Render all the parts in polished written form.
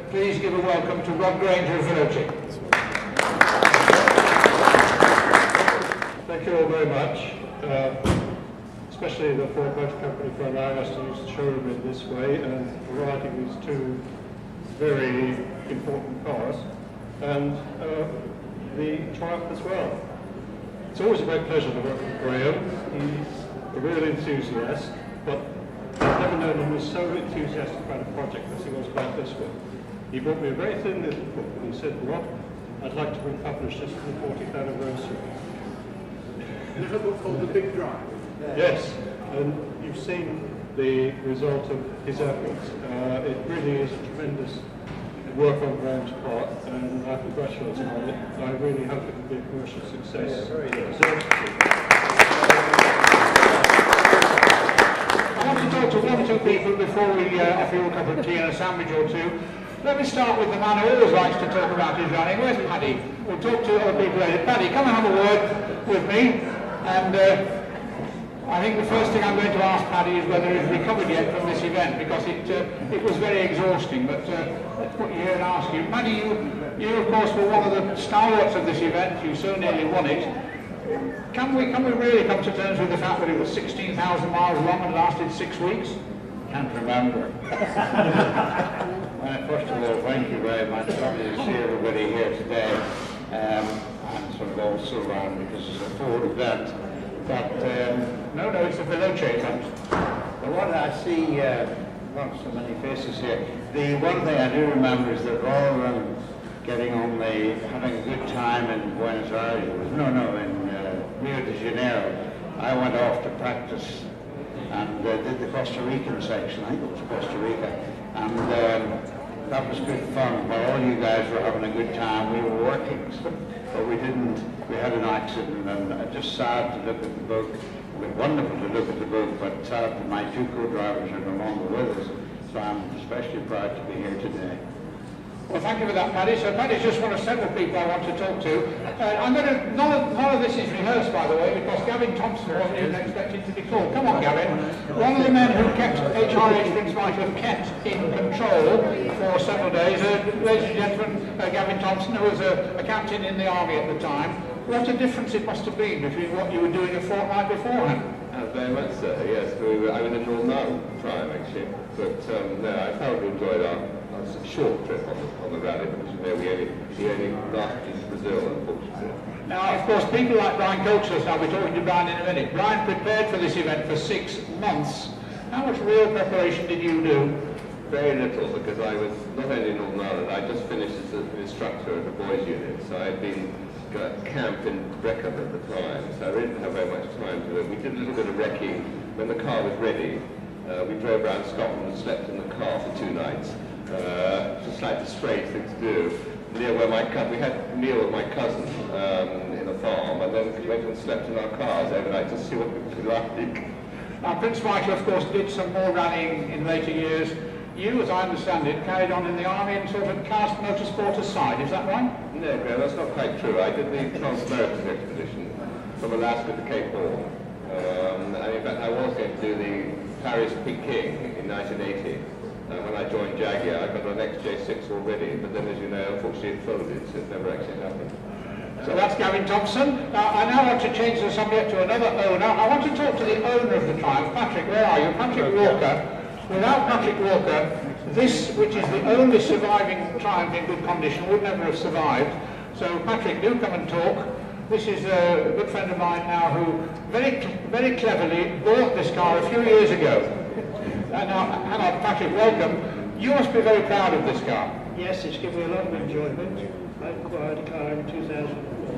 Please give a welcome to Grainger of Veloce. Thank you all very much, especially the Ford Motor Company for allowing us to use the showroom in this way and providing these two very important cars, and the Triumph as well. It's always a great pleasure to work with Graham. He's a real enthusiast, but I've never known him was so enthusiastic about a project as he was about this one. He brought me a very thin little book and he said, Rob, I'd like to republish this for the 40th anniversary. A little book called The Big Drive. Yes, and you've seen the result of his efforts. It really is a tremendous work on Graham's part, and I congratulate him on it. I really hope it will be a commercial success. Yeah, very good. I want to talk to one or two people before we offer you a cup of tea and a sandwich or two. Let me start with the man who always likes to talk about his running. Where's Paddy? We'll talk to other people later. Paddy, come and have a word with me. And I think the first thing I'm going to ask Paddy is whether he's recovered yet from this event, because it was very exhausting. But let's put you here and ask you. Paddy, you of course were one of the stalwarts of this event. You so nearly won it. Can we really come to terms with the fact that it was 16,000 miles long and lasted 6 weeks? Can't remember. First of all, thank you very much. Lovely to see everybody here today, and sort of also around because it's a Ford event. But No, it's a Veloce event. the one I see, not so many faces here. The one thing I do remember is that rather than getting on having a good time in Buenos Aires, in Rio de Janeiro, I went off to practice and did the Costa Rican section. I think it was Costa Rica, and that was good fun. While all you guys were having a good time, we were working, but we didn't. We had an accident, and just sad to look at the book. Wonderful to look at the book, but sad that my two co-drivers are no longer with us. So I'm especially proud to be here today. Well, thank you for that, Paddy. So Paddy's just one of several people I want to talk to. None of this is rehearsed, by the way, because Gavin Thompson wasn't even expected to be called. Come on, Gavin. One of the men who kept HRH Prince might have kept in control for several days. Ladies and gentlemen, Gavin Thompson, who was a captain in the army at the time. What a difference it must have been between what you were doing a fortnight beforehand. Very much so, yes. I'm in a Northern time, actually. But no, I thoroughly enjoyed our short trip on the rally, because we only lasted in Brazil, unfortunately. Now, of course, people like Brian Culcheth, I'll be talking to Brian in a minute. Brian prepared for this event for 6 months. How much real preparation did you do? Very little, because I was not only in Northern Ireland, I just finished as an instructor at a boys' unit, so I'd been at camp in Brecon at the time, so I really didn't have very much time to do it. We did a little bit of wrecking when the car was ready. We drove around Scotland and slept in the car for 2 nights. Just like a strange thing to do. Near where we had a meal with my cousin in a farm, and then we went and slept in our cars overnight to see what it would be like. Now, Prince Michael, of course, did some more rallying in later years. You, as I understand it, carried on in the army and sort of cast motorsport aside, is that right? No, Graham, that's not quite true. I did the Trans-American expedition from Alaska to Cape Horn. And in fact, I was going to do the Paris-Peking in 1980. When I joined Jaguar, I got an XJ6 already, but then, as you know, unfortunately it folded, so it never actually happened. So that's Gavin Thompson. Now, I now want to change the subject to another owner. I want to talk to the owner of the Triumph. Patrick, where are you? Patrick Walker. Without Patrick Walker, this, which is the only surviving Triumph in good condition, would never have survived. So, Patrick, do come and talk. This is a good friend of mine now who very cleverly bought this car a few years ago. Now, hang on, Patrick, welcome. You must be very proud of this car. Yes, it's given me a lot of enjoyment. I acquired a car in 2004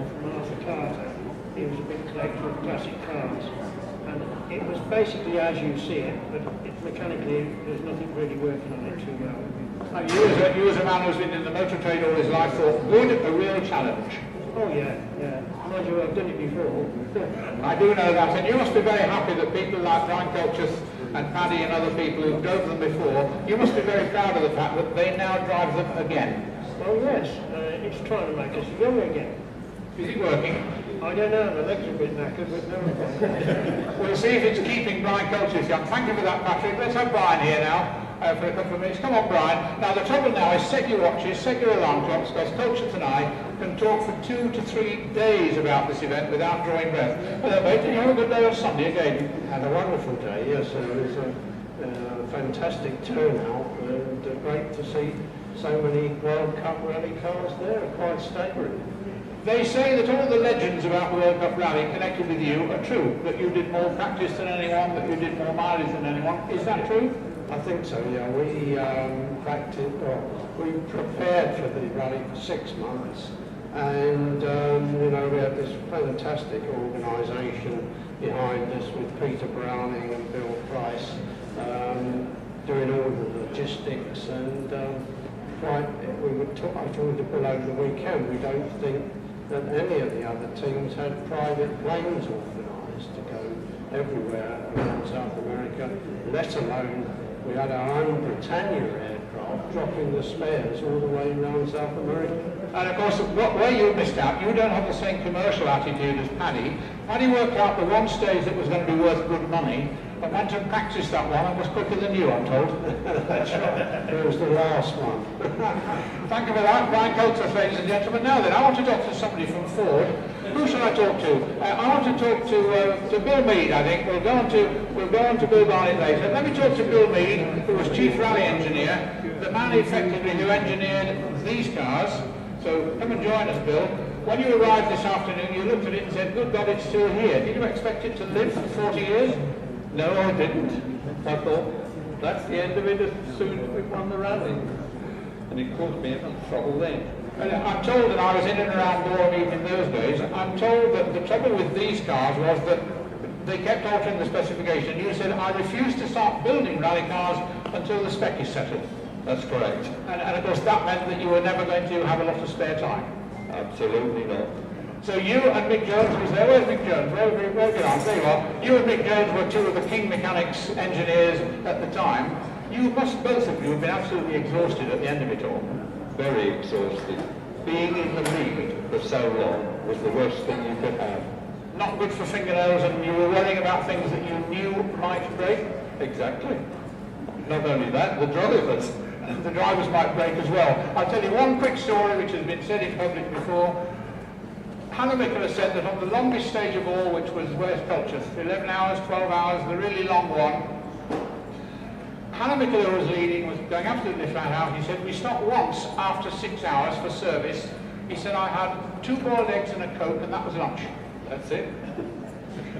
from Arthur Carter. He was a big collector of classic cars. And it was basically as you see it, but mechanically there's nothing really working on it too well. And you as a man who's been in the motor trade all his life, thought, would a real challenge? Oh yeah. Mind you, I've done it before. I do know that, and you must be very happy that people like Brian Culcheth and Paddy and other people who drove them before, you must be very proud of the fact that they now drive them again. Oh yes, it's trying to make us young again. Is it working? I don't know, my legs are a bit knackered, but no. We'll see if it's keeping Brian Culcheth young. Thank you for that, Patrick. Let's have Brian here now. for a couple of minutes. Come on, Brian. Now, the trouble now is set your watches, set your alarm clocks, because Culcheth and I can talk for 2 to 3 days about this event without drawing breath. Hello, mate. Did you have a good day on Sunday again? Had a wonderful day, yes. It was a fantastic turnout and great to see so many World Cup rally cars there, quite staggering. They say that all the legends about the World Cup rally connected with you are true, that you did more practice than anyone, that you did more mileage than anyone. Is that true? I think so, yeah. We we prepared for the rally for 6 months, and you know, we had this fantastic organisation behind us with Peter Browning and Bill Price doing all the logistics, and I told the Bill over the weekend, we don't think that any of the other teams had private planes organised to go everywhere around South America, let alone we had our own Britannia aircraft dropping the spares all the way around South America. And of course, where you missed out, you don't have the same commercial attitude as Paddy. Paddy worked out the one stage that was going to be worth good money, and went and practiced that one and was quicker than you, I'm told. That's right. It was the last one. Thank you for that, Brian Culcheth, ladies and gentlemen. Now then, I want to talk to somebody from Ford. Who shall I talk to? I want to talk to Bill Meade, I think. We'll go on to Bill Barnett later. Let me talk to Bill Meade, who was Chief Rally Engineer, the man effectively who engineered these cars. So come and join us, Bill. When you arrived this afternoon, you looked at it and said, good God, it's still here. Did you expect it to live for 40 years? No, I didn't. I thought, that's the end of it as soon as we won the rally. And it caused me enough trouble then. And I'm told, and I was in and around Boreham even in those days, I'm told that the trouble with these cars was that they kept altering the specification. You said, I refuse to start building rally cars until the spec is settled. That's correct. And of course that meant that you were never going to have a lot of spare time. Absolutely not. So you and Mick Jones was there. Where's Mick Jones? Where good on? There you are. You and Mick Jones were two of the King Mechanics engineers at the time. You must, both of you, have been absolutely exhausted at the end of it all. Very exhausted. Being in the lead for so long was the worst thing you could have. Not good for fingernails, and you were worrying about things that you knew might break? Exactly. Not only that, the drivers. The drivers might break as well. I'll tell you one quick story which has been said in public before. Hannah Mickler said that on the longest stage of all, which was where's Culcheth, 11 hours, 12 hours, the really long one, Hannah Mickler was leading, was going absolutely flat out. He said, we stopped once after 6 hours for service. He said, I had 2 boiled eggs and a Coke, and that was lunch. That's it.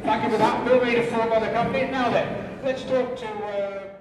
Thank you for that. Bill Meade, a former by the company. Now then, let's talk to...